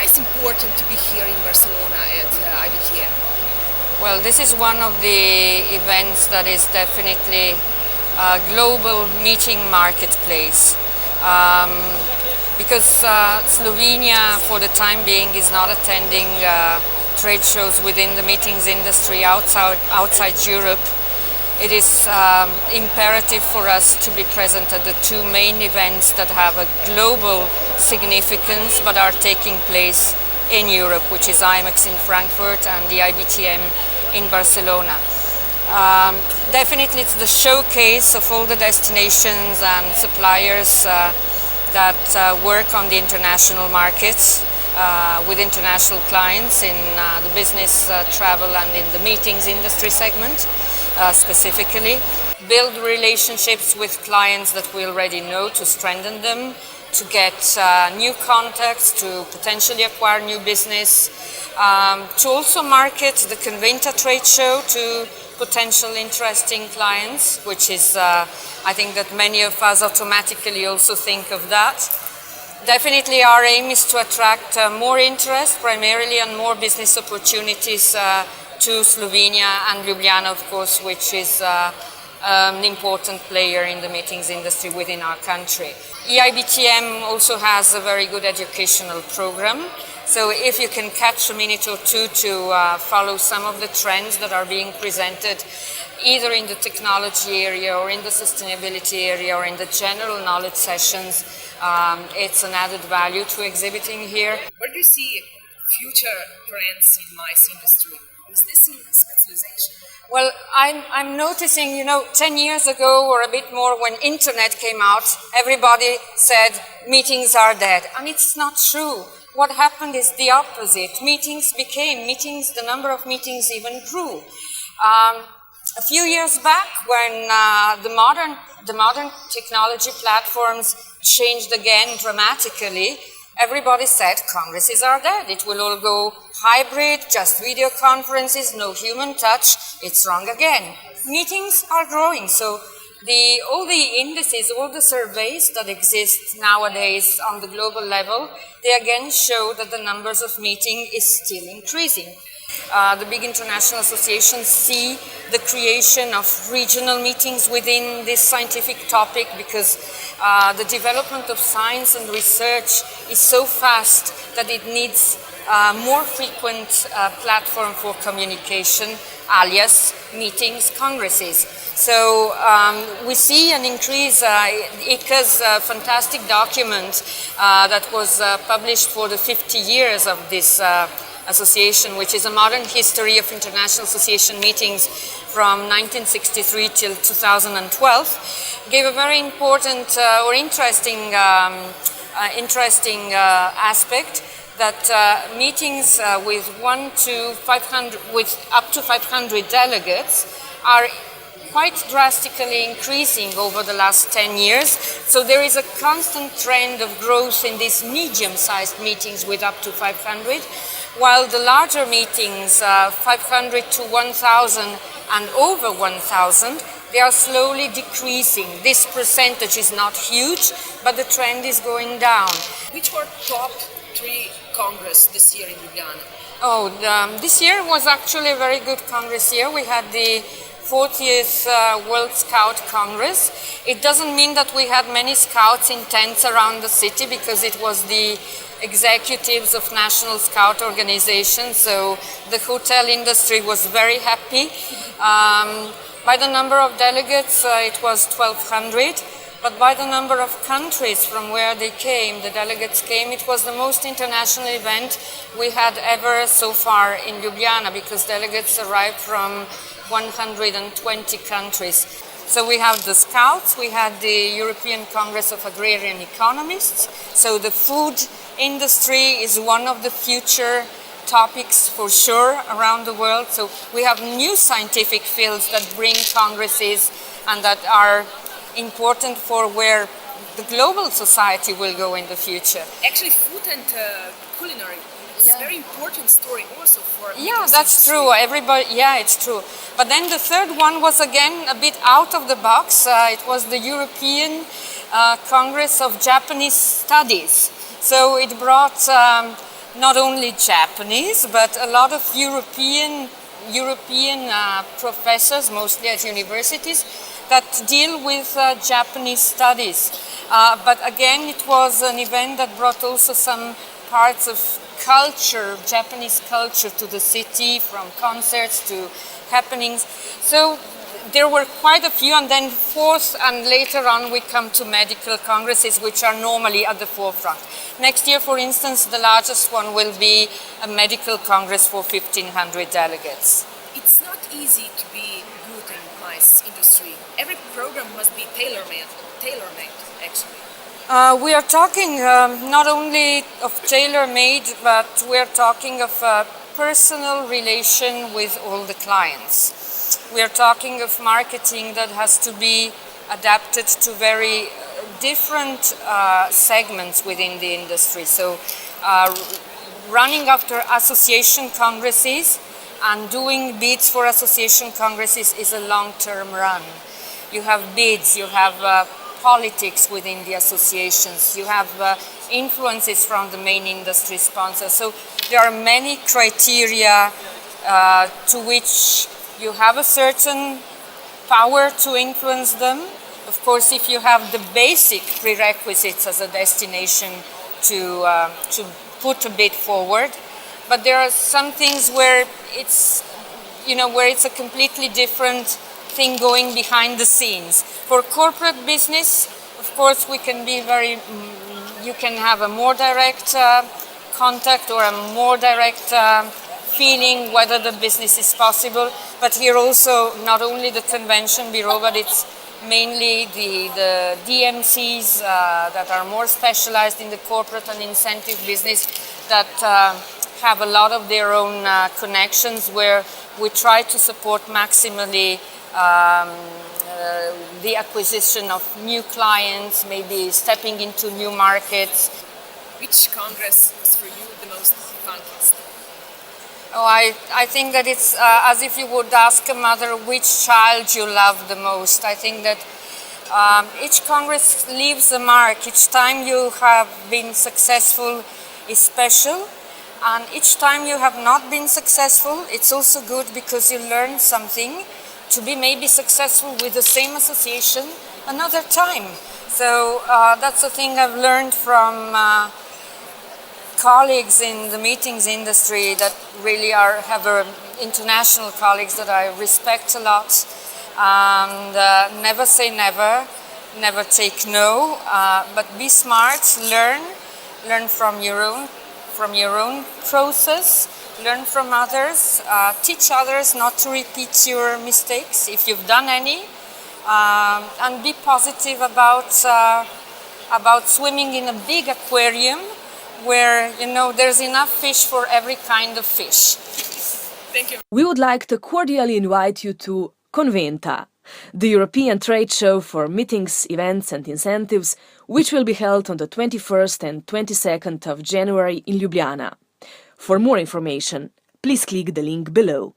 why it's important to be here in Barcelona at IBTM? Well, this is one of the events that is definitely a global meeting marketplace. Because Slovenia, for the time being, is not attending trade shows within the meetings industry outside Europe, it is imperative for us to be present at the two main events that have a global significance but are taking place in Europe, which is IMEX in Frankfurt and the IBTM in Barcelona. Definitely it's the showcase of all the destinations and suppliers that work on the international markets with international clients in the business, travel and in the meetings industry segment specifically. Build relationships with clients that we already know to strengthen them, to get new contacts, to potentially acquire new business, to also market the Conventa trade show to potential interesting clients, which is, I think that many of us automatically also think of that. Definitely our aim is to attract more interest, primarily, and more business opportunities to Slovenia and Ljubljana, of course, which is an important player in the meetings industry within our country. EIBTM also has a very good educational program. So if you can catch a minute or two to follow some of the trends that are being presented either in the technology area or in the sustainability area or in the general knowledge sessions, it's an added value to exhibiting here. Where do you see future trends in MICE industry? Is this in specialization? Well, I'm noticing, 10 years ago or a bit more when internet came out, everybody said meetings are dead. And it's not true. What happened is the opposite. The number of meetings even grew. A few years back, when the modern technology platforms changed again dramatically, everybody said congresses are dead. It will all go hybrid, just video conferences, no human touch. It's wrong again. Meetings are growing. So all the indices, all the surveys that exist nowadays on the global level, they again show that the numbers of meetings is still increasing. The big international associations see the creation of regional meetings within this scientific topic because the development of science and research is so fast that it needs more frequent platform for communication, alias meetings, congresses. So we see an increase. ICA's fantastic document that was published for the 50 years of this association, which is a modern history of international association meetings from 1963 till 2012, gave a very important or interesting aspect that meetings with up to 500 delegates are quite drastically increasing over the last 10 years. So there is a constant trend of growth in these medium-sized meetings with up to 500, while the larger meetings, 500 to 1,000 and over 1,000, they are slowly decreasing. This percentage is not huge, but the trend is going down. Which were top 3 congress this year in Ljubljana? This year was actually a very good congress year. We had the 40th World Scout Congress. It doesn't mean that we had many scouts in tents around the city because it was the executives of national scout organizations, so the hotel industry was very happy. By the number of delegates, it was 1,200, but by the number of countries from where the delegates came, it was the most international event we had ever so far in Ljubljana, because delegates arrived from 120 countries. So we have the Scouts, we had the European Congress of Agrarian Economists. So the food industry is one of the future topics for sure around the world. So we have new scientific fields that bring congresses and that are important for where the global society will go in the future. Actually, food and culinary. It's a very important story also for that's true. It's true. But then the third one was again a bit out of the box. It was the European Congress of Japanese Studies. So it brought not only Japanese, but a lot of European professors, mostly at universities, that deal with Japanese studies. But again, it was an event that brought also some parts of culture, Japanese culture, to the city, from concerts to happenings. So there were quite a few, and then fourth and later on we come to medical congresses, which are normally at the forefront. Next year, for instance, the largest one will be a medical congress for 1,500 delegates. It's not easy to be good in my industry. Every program must be tailor-made actually. We are talking not only of tailor-made, but we are talking of a personal relation with all the clients. We are talking of marketing that has to be adapted to very different segments within the industry. So running after association congresses and doing bids for association congresses is a long-term run. You have bids, you have politics within the associations, you have influences from the main industry sponsors. So there are many criteria to which you have a certain power to influence them. Of course, if you have the basic prerequisites as a destination to put a bid forward, but there are some things where it's, where it's a completely different thing going behind the scenes. For corporate business, of course, we can be you can have a more direct contact or a more direct feeling whether the business is possible. But here also, not only the convention bureau, but it's mainly the DMCs that are more specialized in the corporate and incentive business that have a lot of their own connections, where we try to support maximally the acquisition of new clients, maybe stepping into new markets. Which congress was for you the most funkiest? Oh, I think that it's as if you would ask a mother which child you love the most. I think that each congress leaves a mark. Each time you have been successful is special, and each time you have not been successful, it's also good because you learn something to be maybe successful with the same association another time. So that's the thing I've learned from colleagues in the meetings industry that really have international colleagues that I respect a lot. And never say never, never take no, but be smart, learn from your own process, learn from others, teach others not to repeat your mistakes if you've done any, and be positive about swimming in a big aquarium where there's enough fish for every kind of fish. Thank you. We would like to cordially invite you to Conventa, the European trade show for meetings, events and incentives, which will be held on the 21st and 22nd of January in Ljubljana. For more information, please click the link below.